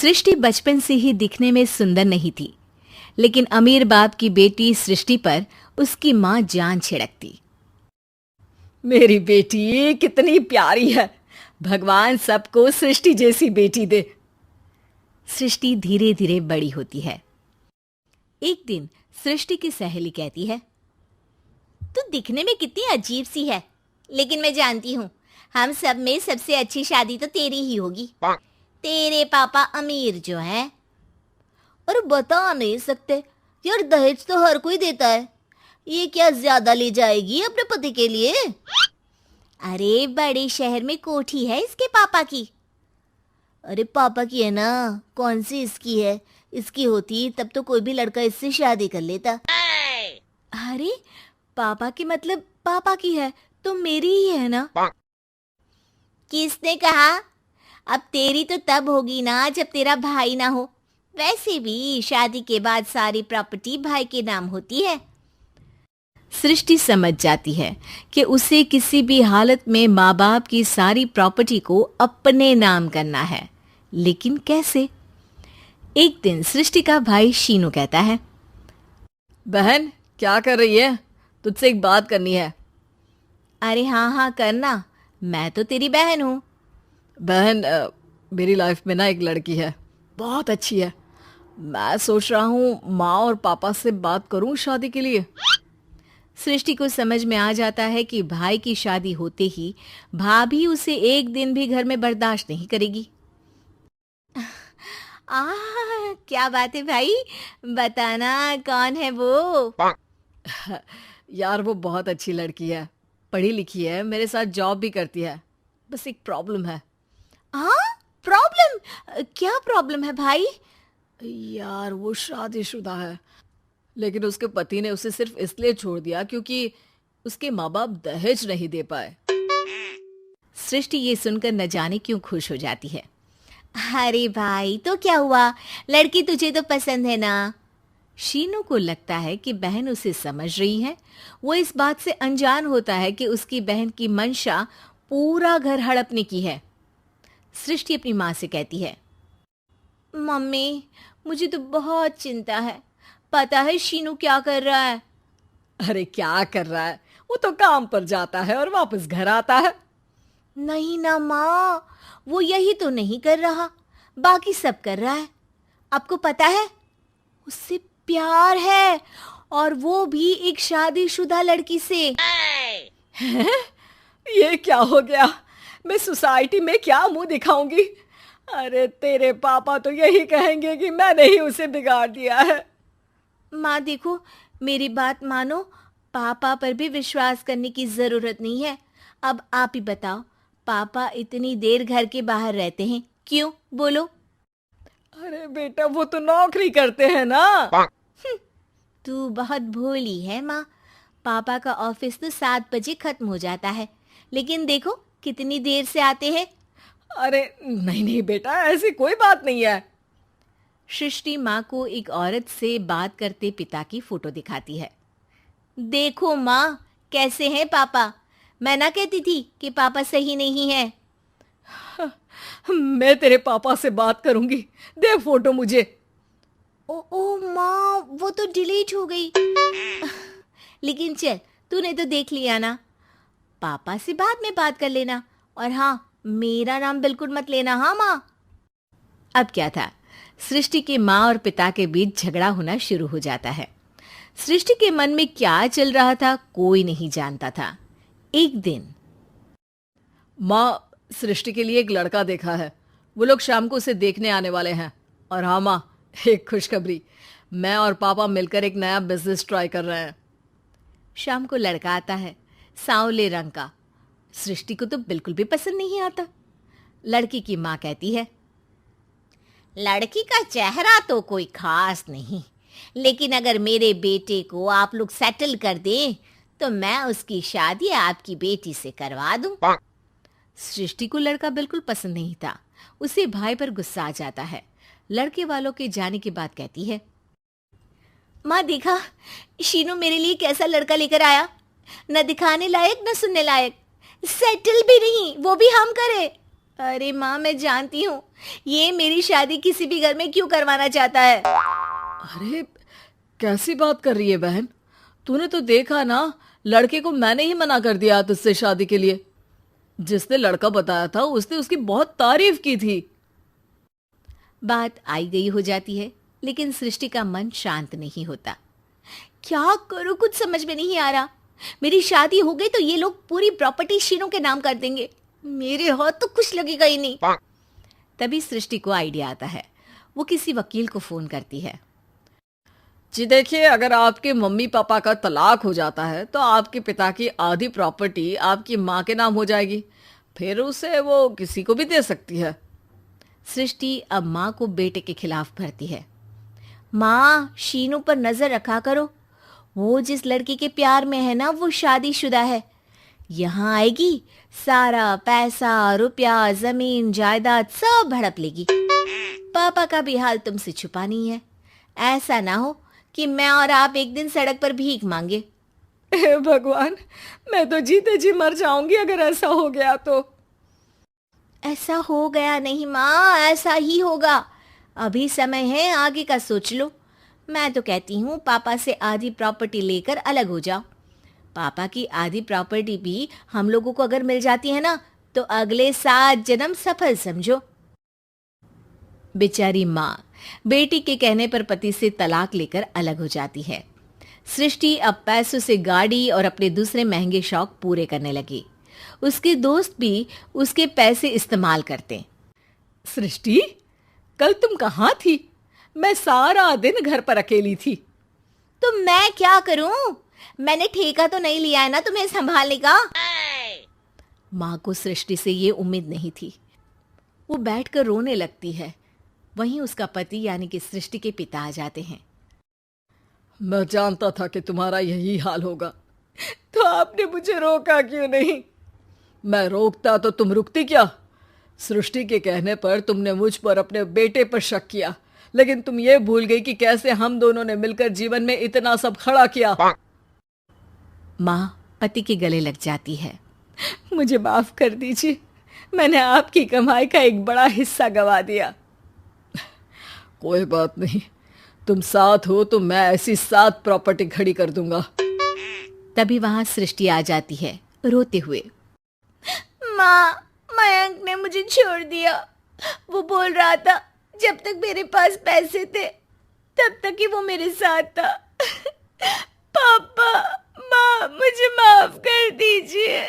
सृष्टि बचपन से ही दिखने में सुंदर नहीं थी, लेकिन अमीर बाप की बेटी सृष्टि पर उसकी माँ जान छिड़कती। मेरी बेटी कितनी प्यारी है, भगवान सबको सृष्टि जैसी बेटी दे। सृष्टि धीरे धीरे बड़ी होती है। एक दिन सृष्टि की सहेली कहती है, तू दिखने में कितनी अजीब सी है, लेकिन मैं जानती हूँ हम सब में सबसे अच्छी शादी तो तेरी ही होगी। तेरे पापा अमीर जो हैं। और बता नहीं सकते यार, दहेज तो हर कोई देता है, ये क्या ज्यादा ले जाएगी अपने पति के लिए? अरे बड़े शहर में कोठी है इसके पापा की। अरे पापा की है ना, कौन सी इसकी है? इसकी होती तब तो कोई भी लड़का इससे शादी कर लेता। अरे पापा की मतलब पापा की है तो मेरी ही है ना? किसने कहा? अब तेरी तो तब होगी ना जब तेरा भाई ना हो। वैसे भी शादी के बाद सारी प्रॉपर्टी भाई के नाम होती है। सृष्टि समझ जाती है कि उसे किसी भी हालत में माँ बाप की सारी प्रॉपर्टी को अपने नाम करना है, लेकिन कैसे? एक दिन सृष्टि का भाई शीनू कहता है, बहन क्या कर रही है? तुझसे एक बात करनी है। अरे हाँ करना, मैं तो तेरी बहन हूँ। बहन मेरी लाइफ में ना एक लड़की है, बहुत अच्छी है। मैं सोच रहा हूँ माँ और पापा से बात करूँ शादी के लिए। सृष्टि को समझ में आ जाता है कि भाई की शादी होते ही भाभी उसे एक दिन भी घर में बर्दाश्त नहीं करेगी। क्या बात है भाई, बताना कौन है वो? यार वो बहुत अच्छी लड़की है, पढ़ी लिखी है, मेरे साथ जॉब भी करती है। बस एक प्रॉब्लम है। प्रॉब्लम? क्या प्रॉब्लम है भाई? यार वो शादीशुदा है, लेकिन उसके पति ने उसे सिर्फ इसलिए छोड़ दिया क्योंकि उसके माँ बाप दहेज नहीं दे पाए। सृष्टि ये सुनकर न जाने क्यों खुश हो जाती है। अरे भाई तो क्या हुआ, लड़की तुझे तो पसंद है ना? शीनू को लगता है कि बहन उसे समझ रही है। वो इस बात से अनजान होता है कि उसकी बहन की मंशा पूरा घर हड़पने की है। सृष्टि अपनी माँ से कहती है, मम्मी मुझे तो बहुत चिंता है। पता है शीनू क्या कर रहा है? अरे क्या कर रहा है? वो तो काम पर जाता है और वापस घर आता है। नहीं ना माँ, वो यही तो नहीं कर रहा, बाकी सब कर रहा है। आपको पता है उससे प्यार है, और वो भी एक शादीशुदा लड़की से। ये क्या हो गया? मैं सोसाइटी में क्या मुंह दिखाऊंगी? अरे तेरे पापा तो यही कहेंगे कि मैंने ही उसे बिगाड़ दिया है। माँ देखो, मेरी बात मानो, पापा पर भी विश्वास करने की जरूरत नहीं है। अब आप ही बताओ, पापा इतनी देर घर के बाहर रहते हैं क्यों? बोलो। अरे बेटा वो तो नौकरी करते हैं ना। तू बहुत भोली है माँ। पापा का ऑफिस तो 7 बजे खत्म हो जाता है, लेकिन देखो कितनी देर से आते हैं। अरे नहीं बेटा, ऐसी कोई बात नहीं है। सृष्टि माँ को एक औरत से बात करते पिता की फोटो दिखाती है। देखो माँ कैसे हैं पापा। मैं ना कहती थी कि पापा सही नहीं है। मैं तेरे पापा से बात करूंगी, दे फोटो मुझे। ओ माँ, वो तो डिलीट हो गई। लेकिन चल, तूने तो देख लिया ना। पापा से बाद में बात कर लेना, और हाँ मेरा नाम बिल्कुल मत लेना। हाँ माँ। अब क्या था, सृष्टि के माँ और पिता के बीच झगड़ा होना शुरू हो जाता है। सृष्टि के मन में क्या चल रहा था कोई नहीं जानता था। एक दिन, माँ सृष्टि के लिए एक लड़का देखा है, वो लोग शाम को उसे देखने आने वाले हैं। और हाँ माँ, एक खुशखबरी, मैं और पापा मिलकर एक नया बिजनेस ट्राई कर रहे हैं। शाम को लड़का आता है, सांवले रंग का। सृष्टि को तो बिल्कुल भी पसंद नहीं आता। लड़की की माँ कहती है, लड़की का चेहरा तो कोई खास नहीं, लेकिन अगर मेरे बेटे को आप लोग सेटल कर दें तो मैं उसकी शादी आपकी बेटी से करवा दूं। सृष्टि को लड़का बिल्कुल पसंद नहीं था। उसे भाई पर गुस्सा आ जाता है। लड़के वालों के जाने के बाद कहती है, माँ देखा शीनू मेरे लिए कैसा लड़का लेकर आया, न दिखाने लायक न सुनने लायक, सेटल भी नहीं, वो भी हम करे। अरे माँ मैं जानती हूँ ये मेरी शादी किसी भी घर में क्यों करवाना चाहता है? अरे कैसी बात कर रही है बहन, तूने तो देखा ना, लड़के को मैंने ही मना कर दिया तुझसे शादी के लिए। जिसने लड़का बताया था उसने उसकी बहुत तारीफ की थी। बात आई गई हो जाती है, लेकिन सृष्टि का मन शांत नहीं होता। क्या करूं, कुछ समझ में नहीं आ रहा। मेरी शादी हो गई तो ये लोग पूरी प्रॉपर्टी शीनू के नाम कर देंगे, मेरे हाथ तो कुछ लगेगा ही नहीं। तभी सृष्टि को आइडिया आता है। वो किसी वकील को फोन करती है। जी देखिए, अगर आपके मम्मी पापा का तलाक हो जाता है तो आपके पिता की आधी प्रॉपर्टी आपकी माँ के नाम हो जाएगी, फिर उसे वो किसी को भी दे सकती है। सृष्टि अब माँ को बेटे के खिलाफ भरती है। माँ, शीनू पर नजर रखा करो, वो जिस लड़की के प्यार में है ना वो शादीशुदा है। यहाँ आएगी, सारा पैसा रुपया जमीन जायदाद सब हड़प लेगी। पापा का भी हाल तुमसे छुपा नहीं है। ऐसा ना हो कि मैं और आप एक दिन सड़क पर भीख मांगे। हे भगवान, मैं तो जीते जी मर जाऊंगी अगर ऐसा हो गया तो। ऐसा हो गया नहीं माँ, ऐसा ही होगा। अभी समय है, आगे का सोच लो। मैं तो कहती हूँ पापा से आधी प्रॉपर्टी लेकर अलग हो जाओ। पापा की आधी प्रॉपर्टी भी हम लोगों को अगर मिल जाती है ना तो अगले 7 जन्म सफल समझो। बेचारी माँ बेटी के कहने पर पति से तलाक लेकर अलग हो जाती है। सृष्टि अब पैसों से गाड़ी और अपने दूसरे महंगे शौक पूरे करने लगी। उसके दोस्त भी उसके पैसे इस्तेमाल करते। सृष्टि, कल तुम कहाँ थी? मैं सारा दिन घर पर अकेली थी। तो मैं क्या करूं? मैंने ठेका तो नहीं लिया है ना तुम्हें संभालने का। माँ को सृष्टि से ये उम्मीद नहीं थी। वो बैठकर रोने लगती है। वहीं उसका पति यानी कि सृष्टि के पिता आ जाते हैं। मैं जानता था कि तुम्हारा यही हाल होगा, तो आपने मुझे रोका क्यों नहीं? मैं रोकता तो तुम रुकती क्या? सृष्टि के कहने पर तुमने मुझ पर अपने बेटे पर शक किया, लेकिन तुम ये भूल गई कि कैसे हम दोनों ने मिलकर जीवन में इतना सब खड़ा किया। माँ पति के गले लग जाती है। मुझे माफ कर दीजिए, मैंने आपकी कमाई का एक बड़ा हिस्सा गवा दिया। कोई बात नहीं, तुम साथ हो तो मैं ऐसी 7 प्रॉपर्टी खड़ी कर दूंगा। तभी वहां सृष्टि आ जाती है रोते हुए। माँ, मयंक ने मुझे छोड़ दिया। वो बोल रहा था जब तक मेरे पास पैसे थे तब तक ही वो मेरे साथ था। पापा, माँ, मुझे माफ कर दीजिए।